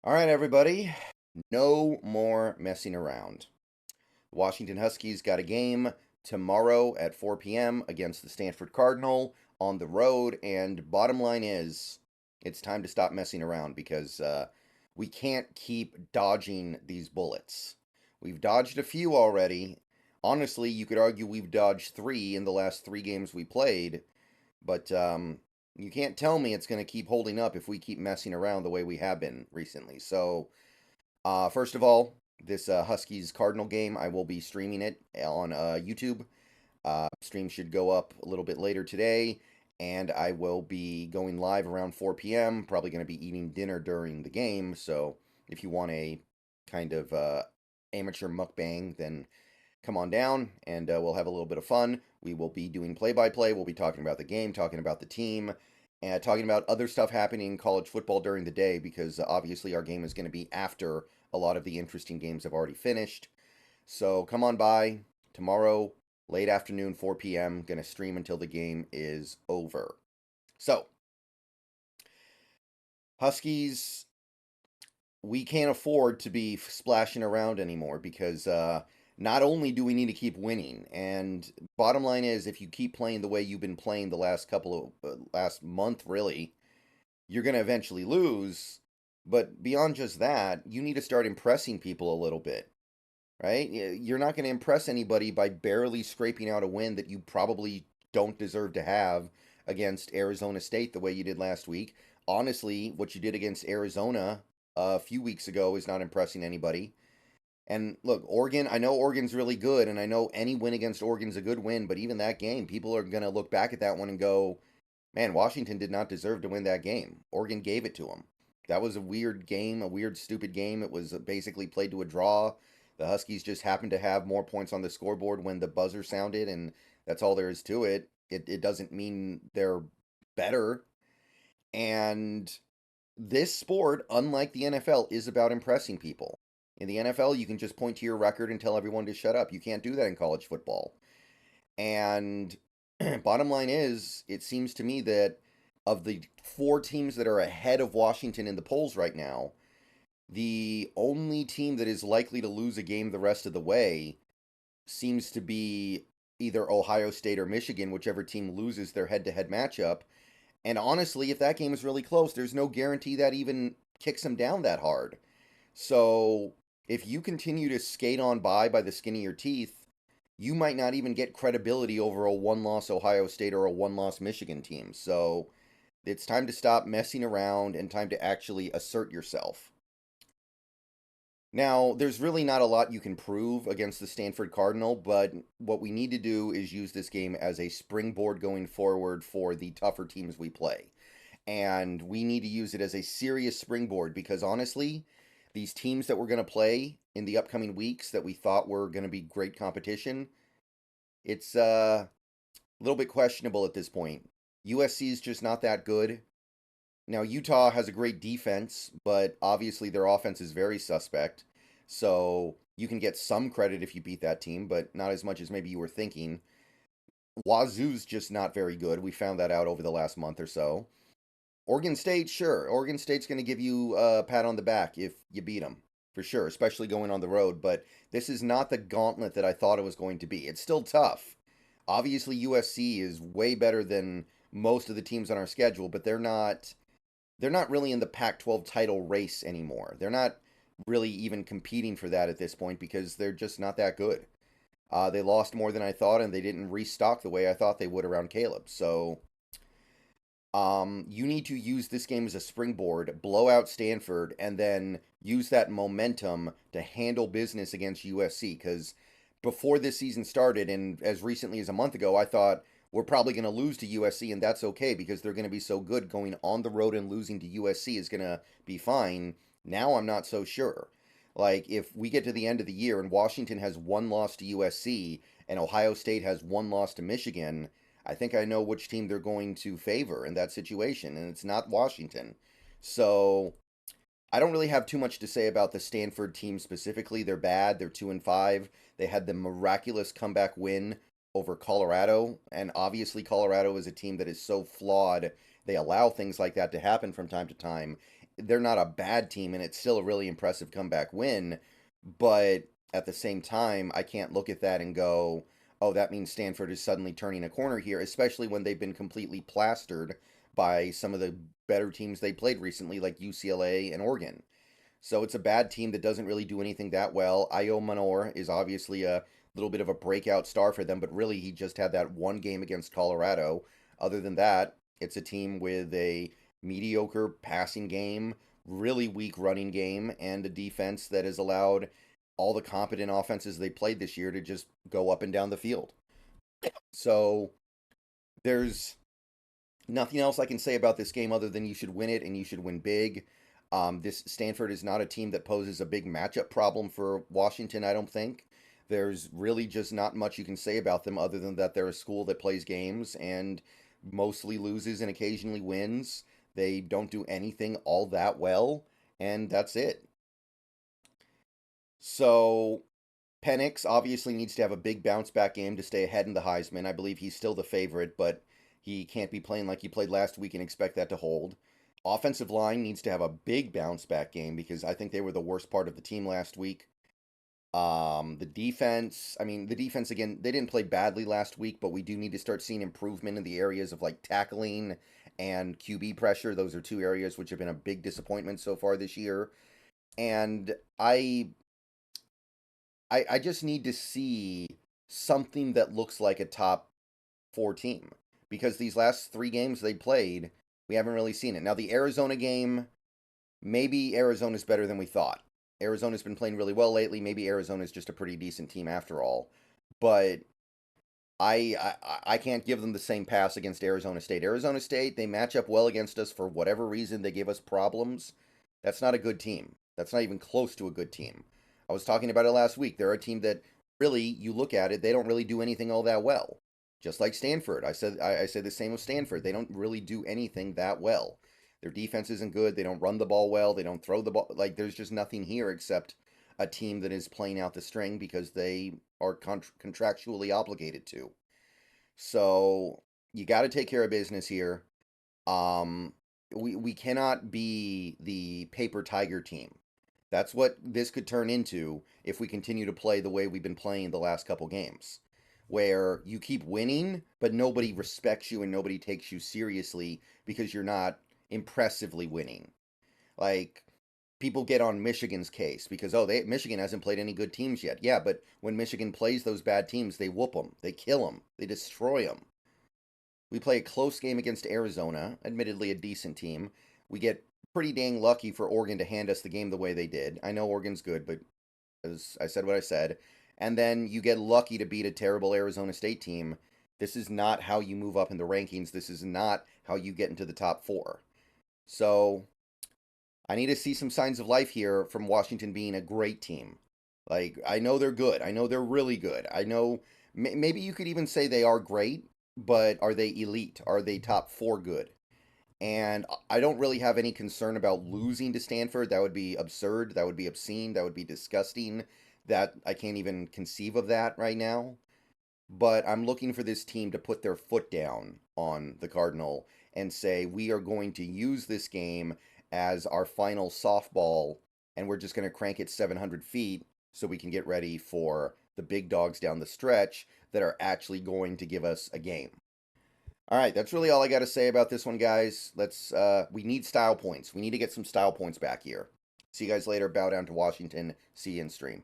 All right, everybody. No more messing around. The Washington Huskies got a game tomorrow at 4 p.m. against the Stanford Cardinal on the road. And bottom line is, it's time to stop messing around because we can't keep dodging these bullets. We've dodged a few already. Honestly, you could argue we've dodged three in the last three games we played. But you can't tell me it's going to keep holding up if we keep messing around the way we have been recently. So, first of all, this Huskies Cardinal game, I will be streaming it on YouTube. Stream should go up a little bit later today, and I will be going live around 4 p.m. Probably going to be eating dinner during the game. So, if you want a kind of amateur mukbang, then come on down and we'll have a little bit of fun. We will be doing play-by-play. We'll be talking about the game, talking about the team, and talking about other stuff happening in college football during the day because obviously our game is going to be after a lot of the interesting games have already finished. So come on by tomorrow, late afternoon, 4 p.m. Going to stream until the game is over. So, Huskies, we can't afford to be splashing around anymore because not only do we need to keep winning, and bottom line is, if you keep playing the way you've been playing the last couple of last month, really, you're going to eventually lose. But beyond just that, you need to start impressing people a little bit, right? You're not going to impress anybody by barely scraping out a win that you probably don't deserve to have against Arizona State the way you did last week. Honestly, what you did against Arizona a few weeks ago is not impressing anybody. And look, Oregon, I know Oregon's really good, and I know any win against Oregon's a good win, but even that game, people are going to look back at that one and go, man, Washington did not deserve to win that game. Oregon gave it to them. That was a weird game, a weird, stupid game. It was basically played to a draw. The Huskies just happened to have more points on the scoreboard when the buzzer sounded, and that's all there is to it. It doesn't mean they're better. And this sport, unlike the NFL, is about impressing people. In the NFL, you can just point to your record and tell everyone to shut up. You can't do that in college football. And bottom line is, it seems to me that of the four teams that are ahead of Washington in the polls right now, the only team that is likely to lose a game the rest of the way seems to be either Ohio State or Michigan, whichever team loses their head to head matchup. And honestly, if that game is really close, there's no guarantee that even kicks them down that hard. So if you continue to skate on by the skin of your teeth, you might not even get credibility over a one-loss Ohio State or a one-loss Michigan team. So it's time to stop messing around and time to actually assert yourself. Now, there's really not a lot you can prove against the Stanford Cardinal, but what we need to do is use this game as a springboard going forward for the tougher teams we play. And we need to use it as a serious springboard because honestly, these teams that we're going to play in the upcoming weeks that we thought were going to be great competition, it's a little bit questionable at this point. USC is just not that good. Now, Utah has a great defense, but obviously their offense is very suspect. So you can get some credit if you beat that team, but not as much as maybe you were thinking. Wazoo's just not very good. We found that out over the last month or so. Oregon State, sure. Oregon State's going to give you a pat on the back if you beat them, for sure, especially going on the road. But this is not the gauntlet that I thought it was going to be. It's still tough. Obviously, USC is way better than most of the teams on our schedule, but they're not really in the Pac-12 title race anymore. They're not really even competing for that at this point because they're just not that good. They lost more than I thought, and they didn't restock the way I thought they would around Caleb. So you need to use this game as a springboard, blow out Stanford, and then use that momentum to handle business against USC. Because before this season started, and as recently as a month ago, I thought we're probably going to lose to USC, and that's okay because they're going to be so good. Going on the road and losing to USC is going to be fine. Now I'm not so sure. Like, if we get to the end of the year and Washington has one loss to USC and Ohio State has one loss to Michigan, I think I know which team they're going to favor in that situation, and it's not Washington. So I don't really have too much to say about the Stanford team specifically. They're bad. They're 2-5. They had the miraculous comeback win over Colorado, and obviously Colorado is a team that is so flawed. They allow things like that to happen from time to time. they're not a bad team, and it's still a really impressive comeback win. But at the same time, I can't look at that and go, oh, that means Stanford is suddenly turning a corner here, especially when they've been completely plastered by some of the better teams they played recently, like UCLA and Oregon. So it's a bad team that doesn't really do anything that well. Ayo Manor is obviously a little bit of a breakout star for them, but really he just had that one game against Colorado. Other than that, it's a team with a mediocre passing game, really weak running game, and a defense that has allowed all the competent offenses they played this year to just go up and down the field. So there's nothing else I can say about this game other than you should win it and you should win big. This Stanford is not a team that poses a big matchup problem for Washington, I don't think. There's really just not much you can say about them other than that they're a school that plays games and mostly loses and occasionally wins. They don't do anything all that well, and that's it. So Penix obviously needs to have a big bounce back game to stay ahead in the Heisman. I believe he's still the favorite, but he can't be playing like he played last week and expect that to hold. Offensive line needs to have a big bounce back game because I think they were the worst part of the team last week. The defense, I mean, the defense again, they didn't play badly last week, but we do need to start seeing improvement in the areas of like tackling and QB pressure. Those are two areas which have been a big disappointment so far this year. And I just need to see something that looks like a top four team because these last three games they played, we haven't really seen it. Now, the Arizona game, maybe Arizona's better than we thought. Arizona's been playing really well lately. Maybe Arizona's just a pretty decent team after all. But I can't give them the same pass against Arizona State. Arizona State, they match up well against us for whatever reason. They give us problems. That's not a good team. That's not even close to a good team. I was talking about it last week. They're a team that really, you look at it, they don't really do anything all that well. Just like Stanford. I said the same with Stanford. They don't really do anything that well. Their defense isn't good. They don't run the ball well. They don't throw the ball. Like, there's just nothing here except a team that is playing out the string because they are contractually obligated to. So you got to take care of business here. We cannot be the paper tiger team. That's what this could turn into if we continue to play the way we've been playing the last couple games, where you keep winning, but nobody respects you and nobody takes you seriously because you're not impressively winning. Like, people get on Michigan's case because Michigan hasn't played any good teams yet. Yeah, but when Michigan plays those bad teams, they whoop them, they kill them, they destroy them. We play a close game against Arizona, admittedly a decent team. We get pretty dang lucky for Oregon to hand us the game the way they did. I know Oregon's good, but as I said what I said. And then you get lucky to beat a terrible Arizona State team. This is not how you move up in the rankings. This is not how you get into the top four. So I need to see some signs of life here from Washington being a great team. Like, I know they're good. I know they're really good. I know maybe you could even say they are great, but are they elite? Are they top four good? And I don't really have any concern about losing to Stanford. That would be absurd. That would be obscene. That would be disgusting. That I can't even conceive of that right now. But I'm looking for this team to put their foot down on the Cardinal and say, we are going to use this game as our final softball, and we're just going to crank it 700 feet so we can get ready for the big dogs down the stretch that are actually going to give us a game. All right, that's really all I got to say about this one, guys. We need style points. We need to get some style points back here. See you guys later. Bow down to Washington. See you in stream.